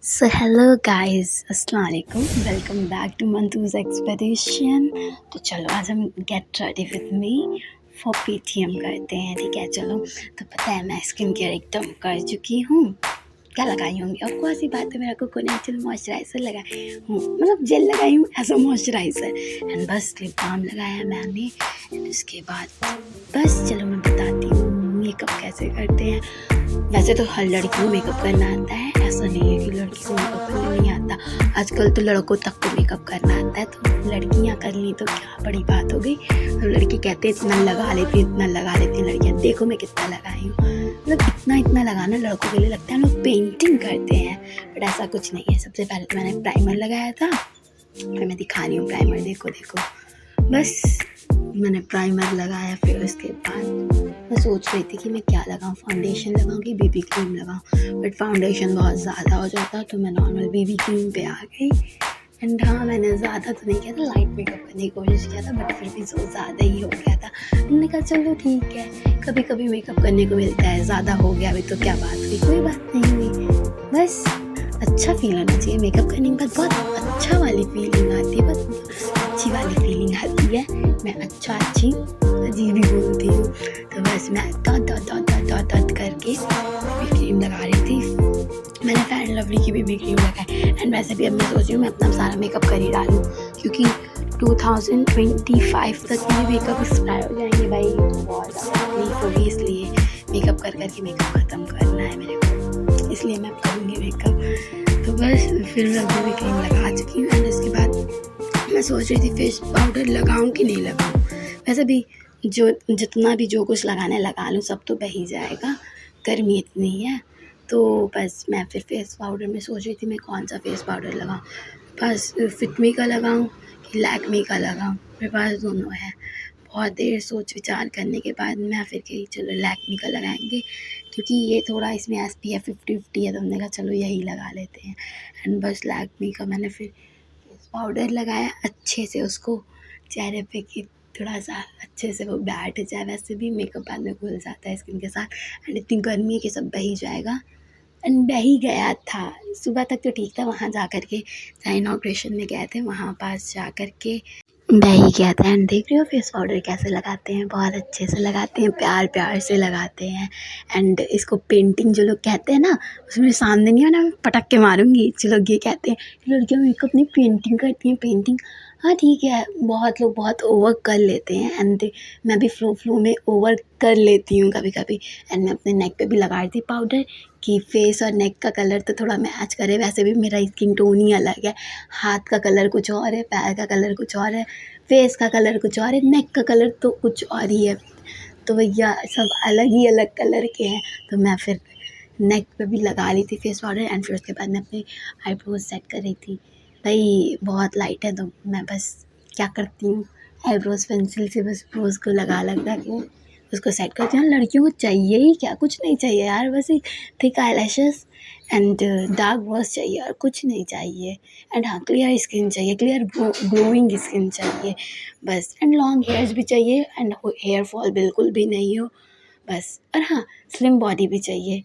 So hello guys, अस्सलाम वालेकुम, welcome back to मंतूज expedition. तो चलो आज हम get ready with me for PTM करते हैं, ठीक है। चलो तो पता है मैं स्किन केयर एकदम कर चुकी हूँ। क्या लगाई होंगी आपको, ऐसी बात है, मेरा कोकोनेचुरल मॉइस्चराइज़र लगाई हूँ, मतलब जेल लगाई हूँ एज अ मॉइस्चराइज़र एंड बस लिप बाम लगाया मैंने। एंड उसके बाद बस चलो मैं बताती हूँ मेकअप कैसे करते हैं। वैसे तो हर लड़की को मेकअप करना आता है, ऐसा नहीं है कि लड़की को मेकअप करना नहीं आता। आजकल तो लड़कों तक को मेकअप करना आता है, तो लड़कियां कर ली तो क्या बड़ी बात हो गई। तो लड़की कहते हैं इतना लगा लेती लड़कियां, देखो मैं कितना लगाई हूँ। मतलब इतना लगाना लड़कों के लिए लगता है हम लोग पेंटिंग करते हैं, बट ऐसा कुछ नहीं है। सबसे पहले तो मैंने प्राइमर लगाया था, फिर मैं दिखा रही हूँ प्राइमर, देखो बस मैंने प्राइमर लगाया। फिर उसके बाद मैं सोच रही थी कि मैं क्या लगाऊं, फाउंडेशन लगाऊं कि बीबी क्रीम लगाऊं, बट फाउंडेशन बहुत ज़्यादा हो जाता तो मैं नॉर्मल बीबी क्रीम पे आ गई। एंड हाँ, मैंने ज़्यादा तो नहीं किया था, लाइट मेकअप करने की कोशिश किया था, बट फिर भी जो ज़्यादा ही हो गया था। मैंने कहा चलो ठीक है, कभी कभी मेकअप करने को मिलता है, ज़्यादा हो गया अभी तो क्या बात हुई, कोई बात नहीं हुई। बस अच्छा फील होना चाहिए मेकअप करने के बाद, बहुत अच्छा वाली फीलिंग आती है, बहुत अच्छी वाली फीलिंग आती है। मैं अच्छी अजीब ही बोलती हूँ। तो बस मैं डॉट करके बीबी क्रीम लगा रही थी। मैंने फेयर एंड लवली की बीबी क्रीम लगाई एंड वैसे भी अब मैं सोच रही हूँ मैं अपना सारा मेकअप कर ही डालूँ, क्योंकि 2025 तक मेरे मेकअप एक्सपायर हो जाएंगे भाई। तो बहुत ज़्यादा तकलीफ होगी, इसलिए मेकअप कर मेकअप ख़त्म करना है मेरे को, इसलिए मैं करूँगी मेकअप। तो बस फिर मैं बीबी क्रीम लगा चुकी हूँ एंड उसके बाद मैं सोच रही थी फेस पाउडर लगाऊं कि नहीं लगाऊं। वैसे भी जो जितना भी जो कुछ लगाना है लगा लूँ, सब तो बह ही जाएगा, गर्मी इतनी है। तो बस मैं फिर फेस पाउडर में सोच रही थी मैं कौन सा फेस पाउडर लगाऊं, बस फिटमी का लगाऊं कि लैक्मे का लगाऊं, मेरे पास दोनों है। बहुत देर सोच विचार करने के बाद मैं फिर कही चलो लैक्मे का लगाएंगे, क्योंकि ये थोड़ा इसमें SPF 50 है, तो हमने कहा चलो यही लगा लेते हैं। एंड बस लैक्मे का मैंने फिर पाउडर लगाया अच्छे से उसको चेहरे पे कि थोड़ा सा अच्छे से वो बैठ जाए। वैसे भी मेकअप बाद में घुल जाता है स्किन के साथ, एंड इतनी गर्मी है कि सब बह ही जाएगा। एंड बह ही गया था, सुबह तक तो ठीक था, वहाँ जा कर के जहाँ इनॉग्रेशन में गए थे वहाँ पास जा कर के बह ही गया था। एंड देख रहे हो फेस पाउडर कैसे लगाते हैं, बहुत अच्छे से लगाते हैं, प्यार से लगाते हैं। एंड इसको पेंटिंग जो लोग कहते हैं ना, उसमें सामने नहीं है ना, मैं पटक के मारूंगी जो लोग ये कहते हैं कि लड़कियाँ मेकअप नहीं पेंटिंग करती हैं, पेंटिंग। हाँ ठीक है, बहुत लोग बहुत ओवर कर लेते हैं एंड मैं भी फ्लो में ओवर कर लेती हूँ कभी कभी। एंड मैं अपने नेक पे भी लगा रही थी पाउडर कि फेस और नेक का कलर तो थोड़ा मैच करे। वैसे भी मेरा स्किन टोन ही अलग है, हाथ का कलर कुछ और है, पैर का कलर कुछ और है, फेस का कलर कुछ और है, नेक का कलर तो कुछ और ही है। तो भैया सब अलग कलर के हैं। तो मैं फिर नेक पे भी लगा ली थी फेस पाउडर एंड फिर उसके बाद मैं अपने आईब्रोज सेट कर रही थी। भाई बहुत लाइट है तो मैं बस क्या करती हूँ, आईब्रोज पेंसिल से बस ब्रोज को लगा के उसको सेट करती हूँ। लड़कियों को चाहिए ही क्या, कुछ नहीं चाहिए यार, बस एक thick eyelashes and dark brows चाहिए और कुछ नहीं चाहिए। एंड हाँ, क्लियर स्किन चाहिए, क्लियर ग्लोइंग स्किन चाहिए बस। एंड लॉन्ग हेयर्स भी चाहिए एंड हेयर फॉल बिल्कुल भी नहीं हो बस। और हाँ, स्लिम बॉडी भी चाहिए,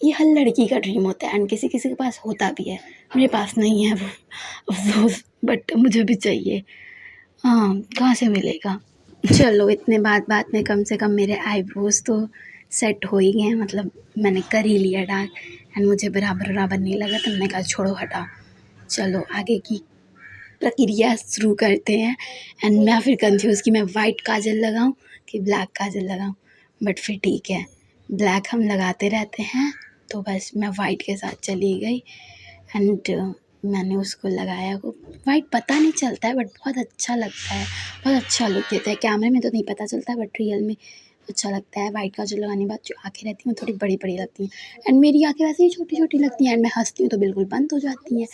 ये हर लड़की का ड्रीम होता है एंड किसी किसी के पास होता भी है, मेरे पास नहीं है वो अफसोस, बट मुझे भी चाहिए। हाँ, कहाँ से मिलेगा। चलो इतने बात में कम से कम मेरे आईब्रोज तो सेट हो ही गए हैं, मतलब मैंने कर ही लिया डार्क एंड मुझे बराबर नहीं लगा, तो मैंने कहा छोड़ो हटाओ, चलो आगे की प्रक्रिया शुरू करते हैं। एंड मैं फिर कंफ्यूज़ कि मैं वाइट काजल लगाऊं कि ब्लैक काजल लगाऊं, बट फिर ठीक है, ब्लैक हम लगाते रहते हैं, तो बस मैं वाइट के साथ चली गई। एंड मैंने उसको लगाया, वो वाइट पता नहीं चलता है बट बहुत अच्छा लगता है, बहुत अच्छा लुक देता है। कैमरे में तो नहीं पता चलता है बट रियल में अच्छा लगता है। वाइट काजल लगाने के बाद जो आँखें रहती हैं थोड़ी बड़ी लगती हैं एंड मेरी आँखें वैसे ही छोटी लगती हैं एंड मैं हँसती हूँ तो बिल्कुल बंद हो जाती हैं,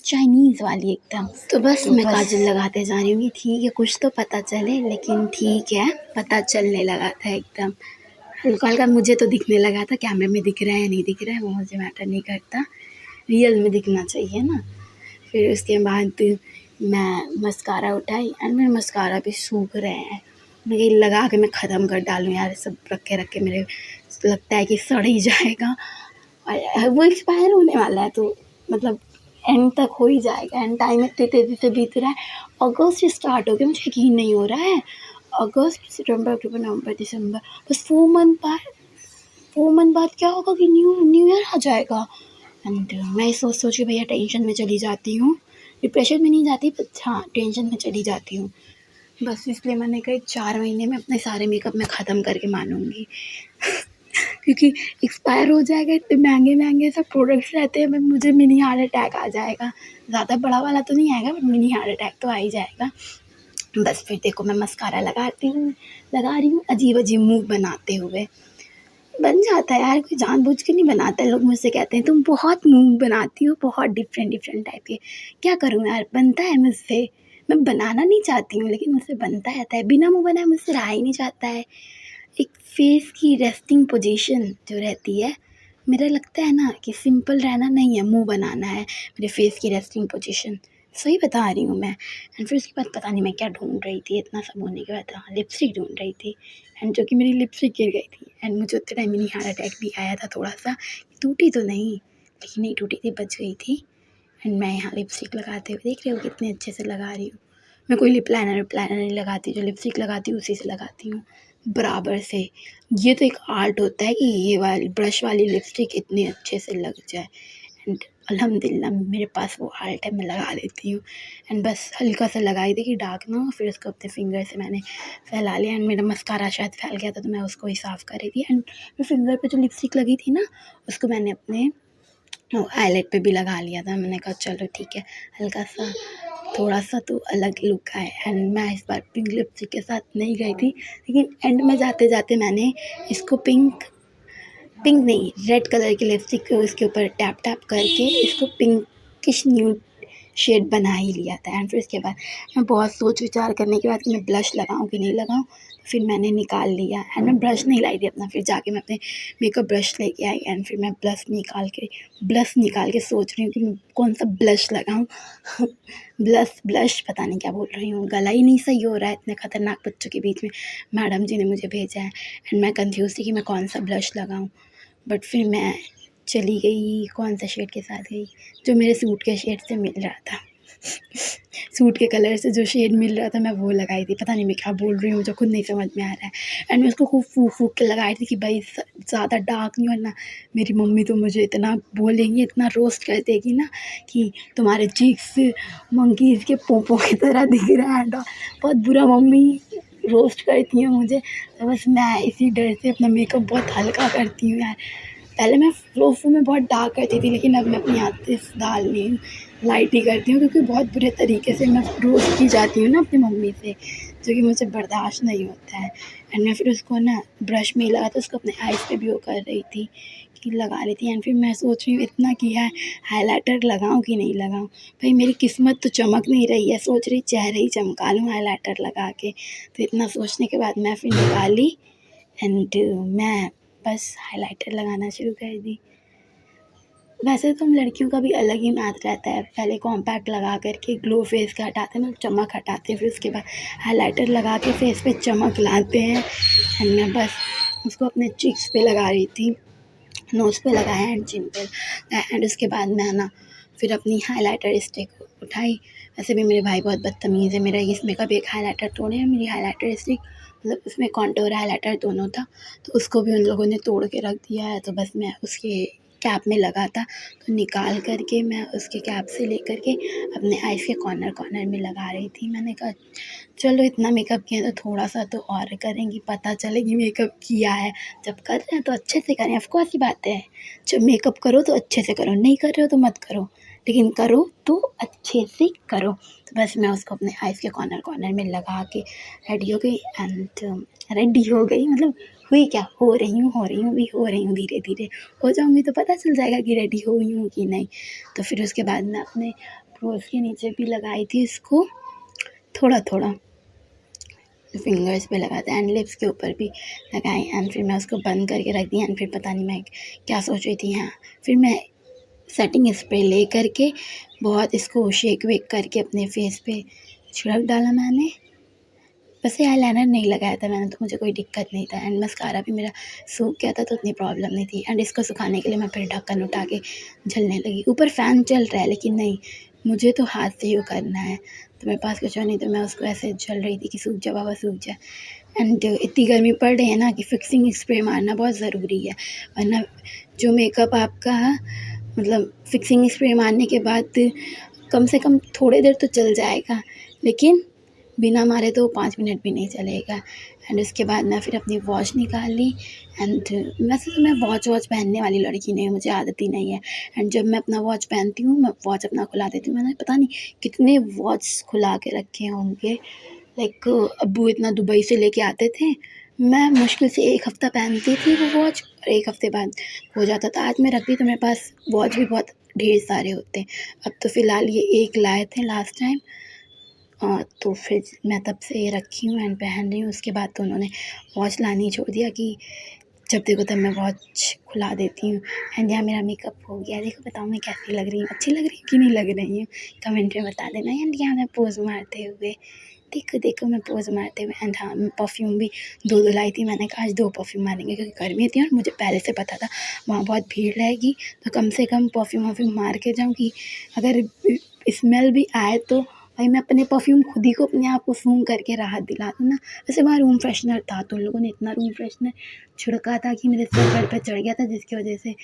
चाइनीज़ वाली एकदम। तो बस मैं काजल लगाते जा रही हूँ कि ठीक है कुछ तो पता चले, लेकिन ठीक है पता चलने लगा था एकदम हल्का मुझे तो दिखने लगा था। कैमरे में दिख रहा है नहीं दिख रहा है वो मुझे मैटर नहीं करता, रियल में दिखना चाहिए ना। फिर उसके बाद मैं मस्कारा उठाई एंड मेरे मस्कारा भी सूख रहे हैं, मैं ये लगा के मैं ख़त्म कर डालूँ यार, सब रख के मेरे लगता है कि सड़ ही जाएगा। और वो एक्सपायर होने वाला है, तो मतलब एंड तक हो ही जाएगा। एंड टाइम इतनी तेज़ी से बीत रहा है, अगस्त स्टार्ट हो गया, मुझे यकीन नहीं हो रहा है। अगस्त, सितंबर, अक्टूबर, नवंबर, दिसंबर, बस 4 मंथ बाद क्या होगा कि न्यू ईयर आ जाएगा। एंड मैं सोच के भैया टेंशन में चली जाती हूँ, डिप्रेशन में नहीं जाती, बट हाँ टेंशन में चली जाती हूँ। बस इसलिए मैंने कहा 4 महीने में अपने सारे मेकअप मैं ख़त्म करके मानूँगी। क्योंकि एक्सपायर हो जाएगा, इतने महंगे सब प्रोडक्ट्स रहते हैं, मुझे मिनी हार्ट अटैक आ जाएगा। ज़्यादा बड़ा वाला तो नहीं आएगा, बट मिनी हार्ट अटैक तो आ ही जाएगा। बस फिर देखो मैं मस्कारा लगा रही हूँ अजीब मुँह बनाते हुए। बन जाता है यार, कोई जानबूझ के नहीं बनाता है। लोग मुझसे कहते हैं तुम बहुत मुँह बनाती हो, बहुत डिफरेंट टाइप के। क्या करूँ यार, बनता है मुझसे। मैं बनाना नहीं चाहती हूँ, लेकिन मुझसे बनता रहता है। बिना मुँह बनाए मुझसे रहा ही नहीं जाता है। एक फेस की रेस्टिंग पोजीशन जो रहती है, मेरा लगता है ना कि सिंपल रहना नहीं है, मुँह बनाना है मेरे फेस की रेस्टिंग पोजीशन। सही बता रही हूँ मैं। एंड फिर उसके बाद पता नहीं मैं क्या ढूँढ रही थी, इतना सब होने के बाद हाँ लिपस्टिक ढूँढ रही थी। एंड जो कि मेरी लिपस्टिक गिर गई थी, एंड मुझे उतने टाइम मिनी हार्ट अटैक भी आया था थोड़ा सा। टूटी तो नहीं, लेकिन नहीं टूटी थी, बच गई थी। एंड मैं यहाँ लिपस्टिक लगाते हुए देख रही हूँ कितने अच्छे से लगा रही हूँ। मैं कोई लिप लाइनर नहीं लगाती, जो लिपस्टिक लगाती हूँ उसी से लगाती हूँ बराबर से। ये तो एक आर्ट होता है कि ये वाली ब्रश वाली लिपस्टिक इतने अच्छे से लग जाए। एंड अल्हम्दुलिल्लाह मेरे पास वो आर्ट है, मैं लगा लेती हूँ। एंड बस हल्का सा लगाई थी कि डार्क ना हो, फिर उसको अपने फिंगर से मैंने फैला लिया। एंड मेरा मस्कारा शायद फैल गया था, तो मैं उसको ही साफ़ कर रही थी। एंड मेरे फिंगर पे जो लिपस्टिक लगी थी ना, उसको मैंने अपने आईलेट पे भी लगा लिया था। मैंने कहा चलो ठीक है, हल्का सा थोड़ा सा तो अलग लुक आए। एंड मैं इस बार पिंक लिपस्टिक के साथ नहीं गई थी, लेकिन एंड में जाते जाते मैंने इसको पिंक पिंक नहीं, रेड कलर की लिपस्टिक को इसके ऊपर टैप टैप करके इसको पिंकिश न्यूड शेड बना ही लिया था। एंड फिर उसके बाद मैं बहुत सोच विचार करने के बाद कि मैं ब्लश लगाऊँ कि नहीं लगाऊँ, फिर मैंने निकाल लिया। एंड मैं ब्रश नहीं लाई थी अपना, फिर जाके मैं अपने मेकअप ब्रश लेके आई। एंड फिर मैं ब्लश निकाल के सोच रही हूँ कि मैं कौन सा ब्लश लगाऊँ। ब्लश पता नहीं क्या बोल रही हूँ, गला ही नहीं सही हो रहा है इतने ख़तरनाक बच्चों के बीच में। मैडम जी ने मुझे भेजा है, एंड मैं कन्फ्यूज़ थी कि मैं कौन सा ब्लश लगाऊँ। बट फिर मैं चली गई, कौन सा शेड के साथ गई, जो मेरे सूट के शेड से मिल रहा था। सूट के कलर से जो शेड मिल रहा था मैं वो लगाई थी। पता नहीं मैं क्या बोल रही हूँ, मुझे खुद नहीं समझ में आ रहा है। एंड मैं उसको खूब फूँक के लगाई थी कि भाई ज़्यादा डार्क नहीं होना। मेरी मम्मी तो मुझे इतना बोलेंगी, इतना रोस्ट कर देगी ना कि तुम्हारे चीक्स मंकीज़ के पोंपों की तरह दिख रहा है। बहुत बुरा मम्मी रोस्ट करती हैं मुझे। तो बस मैं इसी डर से अपना मेकअप बहुत हल्का करती हूँ यार। पहले मैं फ्लो में बहुत डार्क करती थी, लेकिन अब मैं अपनी आदतें सुधार ली हूँ, लाइट ही करती हूँ, क्योंकि बहुत बुरे तरीके से मैं रोस्ट की जाती हूँ ना अपनी मम्मी से, जो कि मुझे बर्दाश्त नहीं होता है। एंड मैं फिर उसको ना ब्रश में ही लगा, तो उसको अपने आइज़ पे भी वो कर रही थी कि लगा रही थी। एंड फिर मैं सोच रही हूँ इतना किया है, हाइलाइटर लगाऊँ कि नहीं लगाऊँ। भाई मेरी किस्मत तो चमक नहीं रही है, सोच रही चेहरे ही चमका लूँ हाइलाइटर लगा के। तो इतना सोचने के बाद मैं फिर निकाली, एंड मैं बस हाइलाइटर लगाना शुरू कर दी। वैसे तो हम लड़कियों का भी अलग ही मैथ रहता है, पहले कॉम्पैक्ट लगा करके ग्लो फेस का हटाते हैं, मतलब चमक हटाते हैं, फिर उसके बाद हाइलाइटर लगा के फेस पे चमक लाते हैं। एंड मैं बस उसको अपने चीक्स पे लगा रही थी, नोज़ पे लगाया एंड चिन पे। एंड उसके बाद मैं ना फिर अपनी हाइलाइटर स्टिक उठाई। वैसे भी मेरे भाई बहुत बदतमीज़ है, मेरा इसमें का भी एक हाइलाइटर तोड़े है, मेरी हाइलाइटर स्टिक मतलब उसमें कॉन्टोर हाइलाइटर दोनों था, तो उसको भी उन लोगों ने तोड़ के रख दिया है। तो बस मैं उसके कैप में लगा था, तो निकाल कर के मैं उसके कैप से लेकर के अपने आइज़ के कॉर्नर में लगा रही थी। मैंने कहा चलो इतना मेकअप किया तो थोड़ा सा तो और करेंगी, पता चले कि मेकअप किया है। जब कर रहे हैं तो अच्छे से करें, ऑफ़ कोर्स सी बात है। जब मेकअप करो तो अच्छे से करो, नहीं कर रहे हो तो मत करो, लेकिन करो तो अच्छे से करो। तो बस मैं उसको अपने आइज़ के कॉर्नर में लगा के रेडी हो गई। एंड रेडी हो गई मतलब हुई क्या, हो रही हूँ धीरे-धीरे। हो जाऊँगी तो पता चल जाएगा कि रेडी हुई हूँ कि नहीं। तो फिर उसके बाद मैं अपने ब्रोज़ के नीचे भी लगाई थी इसको थोड़ा-थोड़ा, फिंगर्स पे लगाते हैं, एंड लिप्स के ऊपर भी लगाए। एंड फिर मैं उसको बंद करके रख दी। एंड फिर पता नहीं मैं क्या सोच रही थी। हाँ, फिर मैं सेटिंग स्प्रे ले करके बहुत इसको शेक वेक करके अपने फेस पे छिड़क डाला मैंने। वैसे आईलाइनर नहीं लगाया था मैंने, तो मुझे कोई दिक्कत नहीं था। एंड मस्कारा भी मेरा सूख गया था, तो उतनी प्रॉब्लम नहीं थी। एंड इसको सुखाने के लिए मैं फिर ढक्कन उठा के झलने लगी। ऊपर फ़ैन चल रहा है, लेकिन नहीं, मुझे तो हाथ से ही वो करना है। तो मेरे पास कुछ और नहीं, तो मैं उसको ऐसे झल रही थी कि सूख जाए बाबा, सूख जाए। एंड इतनी गर्मी पड़ रही है ना कि फिक्सिंग स्प्रे मारना बहुत ज़रूरी है, वरना जो मेकअप आपका मतलब फिक्सिंग स्प्रे मारने के बाद कम से कम थोड़ी देर तो चल जाएगा, लेकिन बिना मारे तो 5 मिनट भी नहीं चलेगा। एंड उसके बाद मैं फिर अपनी वॉच निकाल ली। एंड वैसे तो मैं वॉच पहनने वाली लड़की नहीं हूँ, मुझे आदत ही नहीं है। एंड जब मैं अपना वॉच पहनती हूँ, मैं वॉच अपना खुला देती हूँ। मैंने पता नहीं कितने वॉच खुला के रखे होंगे। लाइक अब्बू इतना दुबई से लेके आते थे, मैं मुश्किल से 1 हफ़्ता पहनती थी वो वॉच, और 1 हफ़्ते बाद हो जाता था। आज मैं रखती तो मेरे पास वॉच भी बहुत ढेर सारे होते। अब तो फ़िलहाल ये 1 लाए थे लास्ट टाइम, तो फिर मैं तब से ये रखी हूँ एंड पहन रही हूँ। उसके बाद तो उन्होंने वॉच लानी छोड़ दिया कि जब देखो तब मैं वॉच खुला देती हूँ। एंड यहाँ मेरा मेकअप हो गया। देखो बताओ मैं कैसी लग रही हूँ, अच्छी लग रही हूँ कि नहीं लग रही हूँ, कमेंट में बता देना। एंड यहाँ मैं पोज़ मारते हुए, देखो मैं पोज़ मारते हुए। एंड हाँ, परफ्यूम भी 2 लाई थी। मैंने कहा आज 2 परफ्यूम मारेंगे, क्योंकि गर्मी थी और मुझे पहले से पता था वहाँ बहुत भीड़ रहेगी, तो कम से कम परफ्यूम मार के जाऊँ कि अगर स्मेल भी आए तो भाई मैं अपने परफ्यूम खुद ही को अपने आप को सूंघ करके राहत दिला दूँ ना। वैसे वहाँ रूम फ्रेशनर था, तो उन लोगों ने इतना रूम फ्रेशनर छिड़का था कि मेरे सिर पे चढ़ गया था, जिसकी वजह से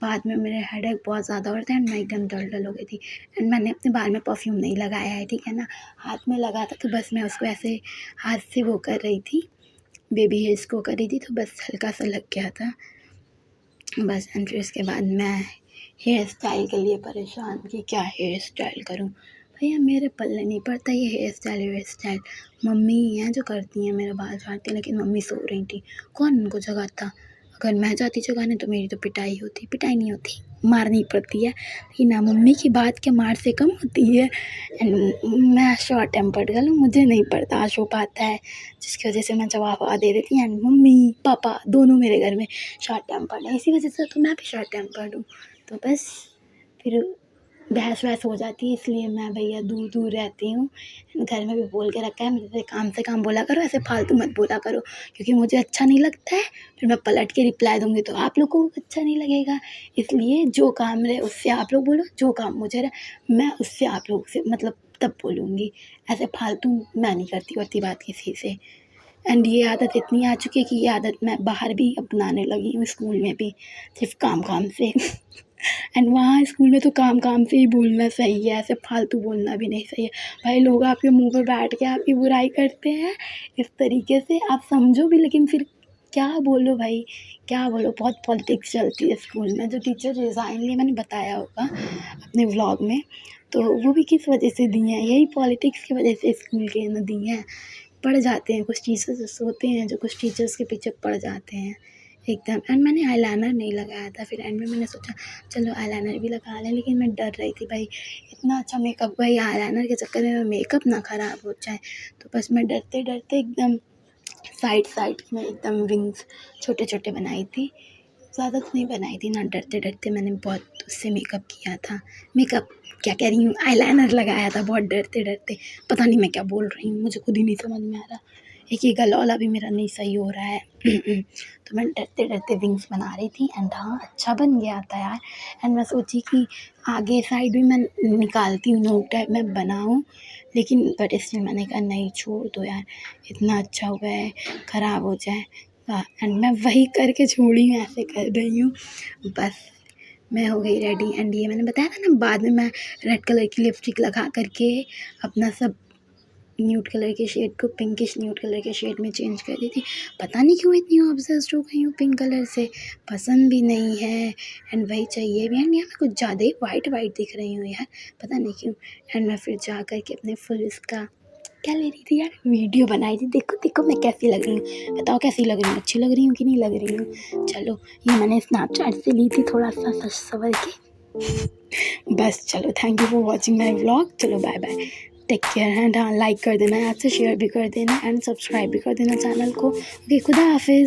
बाद में मेरे हेडेक बहुत ज़्यादा हो रहा था एंड मैं एकदम डल हो गई थी। एंड मैंने अपने बाल में परफ्यूम नहीं लगाया है, ठीक है ना, हाथ में लगा था, तो बस मैं उसको ऐसे हाथ से वो कर रही थी, बेबी हेयर्स को कर रही थी, तो बस हल्का सा लग गया था बस। एंड फिर उसके बाद मैं हेयर स्टाइल के लिए परेशान कि क्या हेयर स्टाइल करूं। भैया मेरे पल्ले नहीं पड़ता ये हेयर स्टाइल। मम्मी ही हैं जो करती हैं, मेरे बाल झाड़ती हैं, लेकिन मम्मी सो रही थी, कौन उनको जगाता। अगर मैं जाती जगाने तो मेरी तो पिटाई होती, पिटाई नहीं होती, मारनी पड़ती है। लेकिन ना, मम्मी की बात क्या मार से कम होती है। एंड मैं शॉर्ट टेम्पर्ड गर्ल हूँ, मुझे नहीं बर्दाश्त हो पाता है, जिसकी वजह से मैं जवाब दे देती हूँ। एंड मम्मी पापा दोनों मेरे घर में शॉर्ट टेम्पर्ड है, इसी वजह से तो मैं भी शॉर्ट टेम्पर्ड हूँ। तो बस फिर बहस वहस हो जाती है, इसलिए मैं भैया दूर रहती हूँ। घर में भी बोल के रखा है मुझे, काम से काम बोला करो, ऐसे फालतू मत बोला करो, क्योंकि मुझे अच्छा नहीं लगता है। फिर मैं पलट के रिप्लाई दूँगी तो आप लोग को अच्छा नहीं लगेगा। इसलिए जो काम रहे उससे आप लोग बोलो, जो काम मुझे रहे मैं उससे आप लोग से मतलब तब बोलूँगी। ऐसे फालतू मैं नहीं करती बात किसी से। एंड ये आदत इतनी आ चुकी है कि ये आदत मैं बाहर भी अपनाने लगी हूँ, स्कूल में भी, सिर्फ काम से। एंड वहाँ स्कूल में तो काम से ही बोलना सही है, ऐसे फालतू बोलना भी नहीं सही है। भाई लोग आपके मुंह पर बैठ के आपकी बुराई करते हैं इस तरीके से, आप समझो भी, लेकिन फिर क्या बोलो भाई, क्या बोलो। बहुत पॉलिटिक्स चलती है स्कूल में। जो टीचर रिज़ाइन लिए मैंने बताया होगा अपने व्लॉग में, तो वो भी किस वजह से दिए हैं, यही पॉलिटिक्स की वजह से स्कूल के न दिए हैं। पड़ जाते हैं कुछ टीचर्स होते हैं जो कुछ टीचर्स के पीछे पड़ जाते हैं एकदम। एंड मैंने आईलाइनर नहीं लगाया था, फिर एंड में मैंने सोचा चलो आईलाइनर भी लगा लें, लेकिन मैं डर रही थी भाई इतना अच्छा मेकअप, भाई आईलाइनर के चक्कर में मेकअप ना ख़राब हो जाए। तो बस मैं डरते एकदम साइड में एकदम विंग्स छोटे बनाई थी, ज़्यादा तो नहीं बनाई थी ना। डरते मैंने बहुत उससे मेकअप किया था, मेकअप क्या कह रही हूँ, आईलाइनर लगाया था बहुत डरते। पता नहीं मैं क्या बोल रही हूँ, मुझे खुद ही नहीं समझ में आ रहा। एक ये गला भी मेरा नहीं सही हो रहा है। तो मैं डरते विंग्स बना रही थी। एंड हाँ, अच्छा बन गया था यार। एंड मैं सोची कि आगे साइड भी मैं निकालती हूँ, नोक टाइप में बनाऊँ, लेकिन बट इसलिए मैंने कहा नहीं, छोड़ दो यार, इतना अच्छा हुआ है, ख़राब हो जाए। एंड मैं वही करके छोड़ी हूँ, ऐसे कर रही हूँ बस। मैं हो गई रेडी। एंड ये मैंने बताया था ना, बाद में मैं रेड कलर की लिपस्टिक लगा करके अपना सब न्यूड कलर के शेड को पिंकिश न्यूड कलर के शेड में चेंज कर दी थी। पता नहीं क्यों इतनी ऑब्सेस्ड हो गई हूँ पिंक कलर से, पसंद भी नहीं है एंड वही चाहिए भी। एंड यहाँ मैं कुछ ज़्यादा ही वाइट दिख रही हूँ यार, पता नहीं क्यों। एंड मैं फिर जा कर के अपने फुल इसका क्या ले रही थी यार, वीडियो बनाई थी। देखो मैं कैसी लग रही हूँ, बताओ कैसी लग रही हूँ, अच्छी लग रही हूँ कि नहीं लग रही हूँ। चलो, ये मैंने स्नैपचैट से ली थी, थोड़ा सा सच सवर के। बस चलो, thank you for watching my vlog. चलो bye bye, take care. And हाँ, लाइक कर देना, याद से शेयर भी कर देना एंड सब्सक्राइब भी कर देना चैनल को। ओके, खुदा हाफिज़।